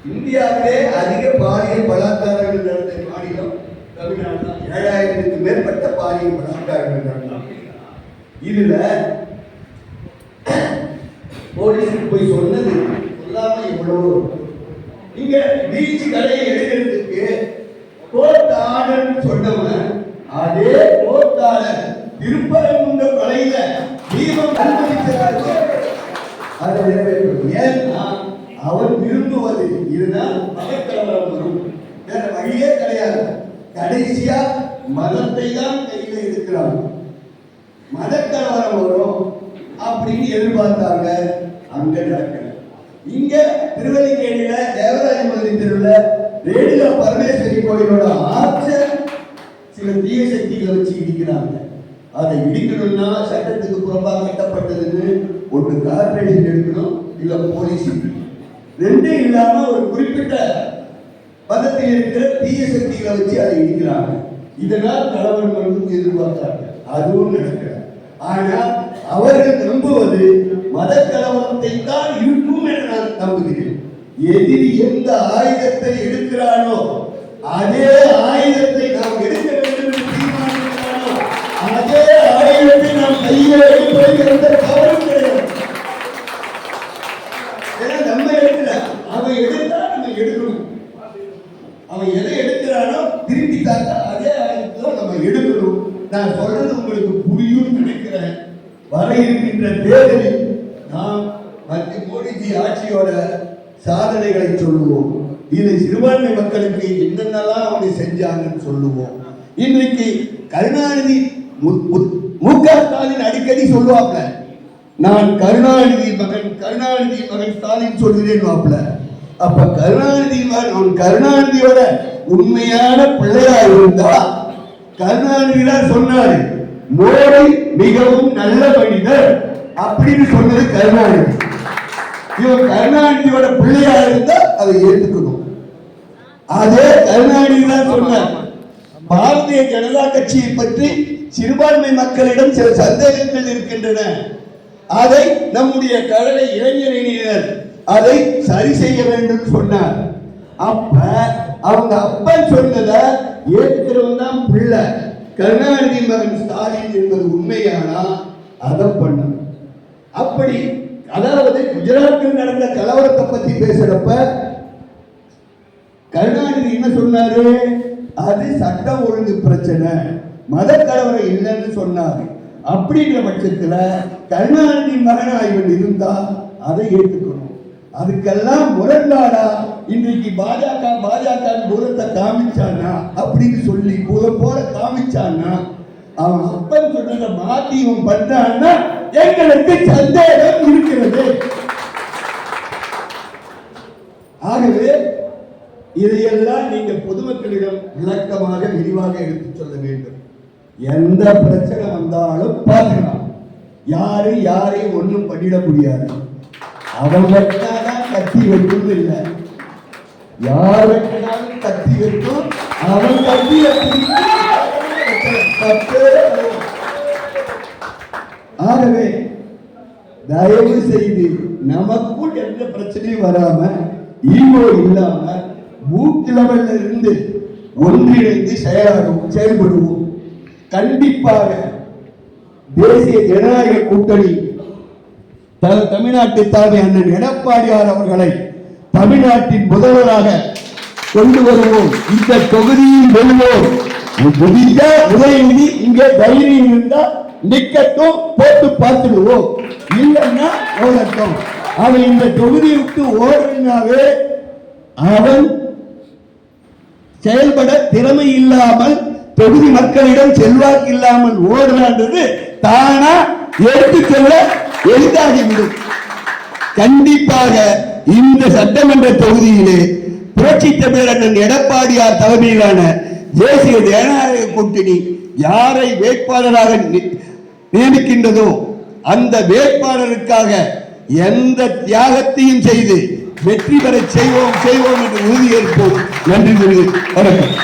இந்தியாவிலே அதிக பாலியல் பலாத்காரங்கள் நடந்த மாநிலம் தமிழ்நாடு தான். 7000க்கு மேற்பட்ட பாலியல் பலாத்காரங்கள் நடந்தாங்க. இதுல போலீஸுக்கு போய் சொன்னது சொல்லாம எவ்வளவு. இங்க பீச் கடையை எடுக்கிறதுக்கு கோர்ட் ஆர்டர் சொன்னவன் அதே கோர்ட் ஆர்டர் திருப்பரங்குன்றம் கலையில தீபம் அனுமதிச்சாரு. அதை நிறைவேற்றும். ஏன்னா அவன் விரும்புவது இதுதான் மதக்கலவரம் வரும், வேற வழியே கிடையாது. கடைசியா மதத்தை தான் கையில எடுக்கிறாங்க. மதக்கலவரம் வரும் அப்படின்னு எதிர்பார்த்தாங்க. அங்க நடக்கல. இங்க திருவல்லிக்கேணியில தேவராஜ மந்திரி தெருவுல ரேணுகா பரமேஸ்வரி கோயிலோட ஆட்ச சில தீய சக்திகளை வச்சு இடிக்கிறாங்க. அதை இடிக்கணும்னா சட்டத்துக்கு புறம்பாக கட்டப்பட்டதுன்னு ஒன்று கார்பரேஷன் எடுக்கணும், இல்ல போலீஸ். ரெண்டும் இல்லாம ஒரு குறிப்பிட்ட மதத்தில் இருக்கிற தீய சக்திகளை வச்சு அதை இடிக்கிறாங்க. இதனால் கலவரம் வந்து எதிர்பார்த்தாங்க. அதுவும் நடக்கல. ஆனா அவர்கள் நம்புவது மத கலவரத்தை தான் இருக்கும் என நான் நம்புகிறேன். எதிரி எந்த ஆயுதத்தை எடுக்கிறானோ அதே ஆயுதத்தை நாம் எடுக்க வேண்டும் என்று தீர்மானிக்கிறானோ அதே ஆயுதத்தை நாம் கையில் எடுப்பது தவறும் கிடையாது. ஏன்னா நம்ம எடுக்கல, அவன் எடுத்தா நம்ம எடுக்கணும். அவன் எதை எடுக்கிறானோ திருப்பி தாத்தா அதே ஆயுதத்தை நம்ம எடுக்கணும். நான் சொல்றது உங்களுக்கு புரியும் நினைக்கிறேன். வர இருக்கின்ற தேர்தலில் நாம் மத்திய மோடிஜி ஆட்சியோட சாதனைகளை சொல்லுவோம். இதை சிறுபான்மை மக்களுக்கு என்னென்னலாம் அவங்க செஞ்சாங்கன்னு சொல்லுவோம். இன்றைக்கு கருணாநிதி மு.க. ஸ்டாலின் அடிக்கடி சொல்லுவாப்ல, நான் கருணாநிதி மகன் ஸ்டாலின் சொல்கிறேன் வாப்ல. அப்ப கருணாநிதியோட உண்மையான பிள்ளையா இருந்தா கருணாநிதி தான் சொன்னாரு, மோடி மிகவும் நல்ல மனிதர் அப்படின்னு சொன்னது கருணாநிதி. இவன் கருணாநிதியோட பிள்ளையா இருந்தா அதை ஏற்றுக்கணும். அதே கருணாநிதி தான் சொன்னார், பாரதிய ஜனதா கட்சியை பற்றி சிறுபான்மை மக்களிடம் சில சந்தேகங்கள் இருக்கின்றன, அதை நம்முடைய கழக இளைஞர் அதை சரி செய்ய வேண்டும் சொன்னார். அப்ப அவங்க அப்பன் சொன்னதை ஏற்கிறவன் தான் பிள்ளை. கருணாநிதி மகன் ஸ்டாலின் என்பது உண்மையானா அதை பண்ண. அப்படி அதாவது குஜராத்தில் நடந்த கலவரத்தை பத்தி பேசுறப்ப கருணாநிதி என்ன சொன்னாரு, அது சட்டம் ஒழுங்கு பிரச்சனை, மத கலவரம் இல்லைன்னு சொன்னாரு. அப்படிங்கிற பட்சத்துல கருணாநிதி மகனா இவன் இருந்தா அதை ஏற்றுக்கணும். அதுக்கெல்லாம் முரண்பாடா இன்றைக்கு பாஜக பூரத்தை காமிச்சானா அப்படின்னு சொல்லி பூரம் போல காமிச்சானா, அவன் அப்பன் சொன்னதை மாத்தி இவன் பண்றான்னா எங்களுக்கு சந்தேகம் இருக்கிறது. ஆகவே இதையெல்லாம் நீங்க பொதுமக்களிடம் விளக்கமாக விரிவாக எடுத்துச் சொல்ல வேண்டும். எந்த பிரச்சனை வந்தாலும் பார்க்கலாம், யாரையும் ஒன்றும் பண்ணிட முடியாது. அவன் வெட்டாதான் கத்தி வெட்டும் இல்லை, யார் வெட்டினாலும் கத்தி வெட்டும். அவன் கத்தி ஆகவே தயவு செய்து நமக்குள் எந்த பிரச்சனையும் வராம ஈகோ இல்லாம பூத் லெவல்ல இருந்து ஒன்றிணைந்து செயல்படுவோம். கண்டிப்பாக தேசிய ஜனநாயக கூட்டணி தமிழ்நாட்டு தலைமை அண்ணன் எடப்பாடியார் அவர்களை தமிழ்நாட்டின் முதல்வராக கொண்டு வருவோம். இந்த தொகுதியில் வெல்வோம். உதயநிதி இங்கே தைரியம் இருந்தா நிக்கட்டும், போட்டு பார்த்துடுவோம். இல்லைன்னா ஓடட்டும். அவன் இந்த தொகுதியை விட்டு ஓடுனாவே அவன் செயல்பட திறமை இல்லாமல், தொகுதி மக்களிடம் செல்வாக்கு இல்லாமல் ஓடுறான்றது தானா எடுத்து செல்ல எளிதாகிவிடும். கண்டிப்பாக இந்த சட்டமன்ற தொகுதியிலே புரட்சி தமிழர் அண்ணன் எடப்பாடியார் தலைமையிலான தேசிய ஜனநாயக கூட்டணி யாரை வேட்பாளராக நியமிக்கின்றதோ அந்த வேட்பாளருக்காக எந்த தியாகத்தையும் செய்து வெற்றி பெற செய்வோம் என்று உறுதியேற்போம். நன்றி. வணக்கம்.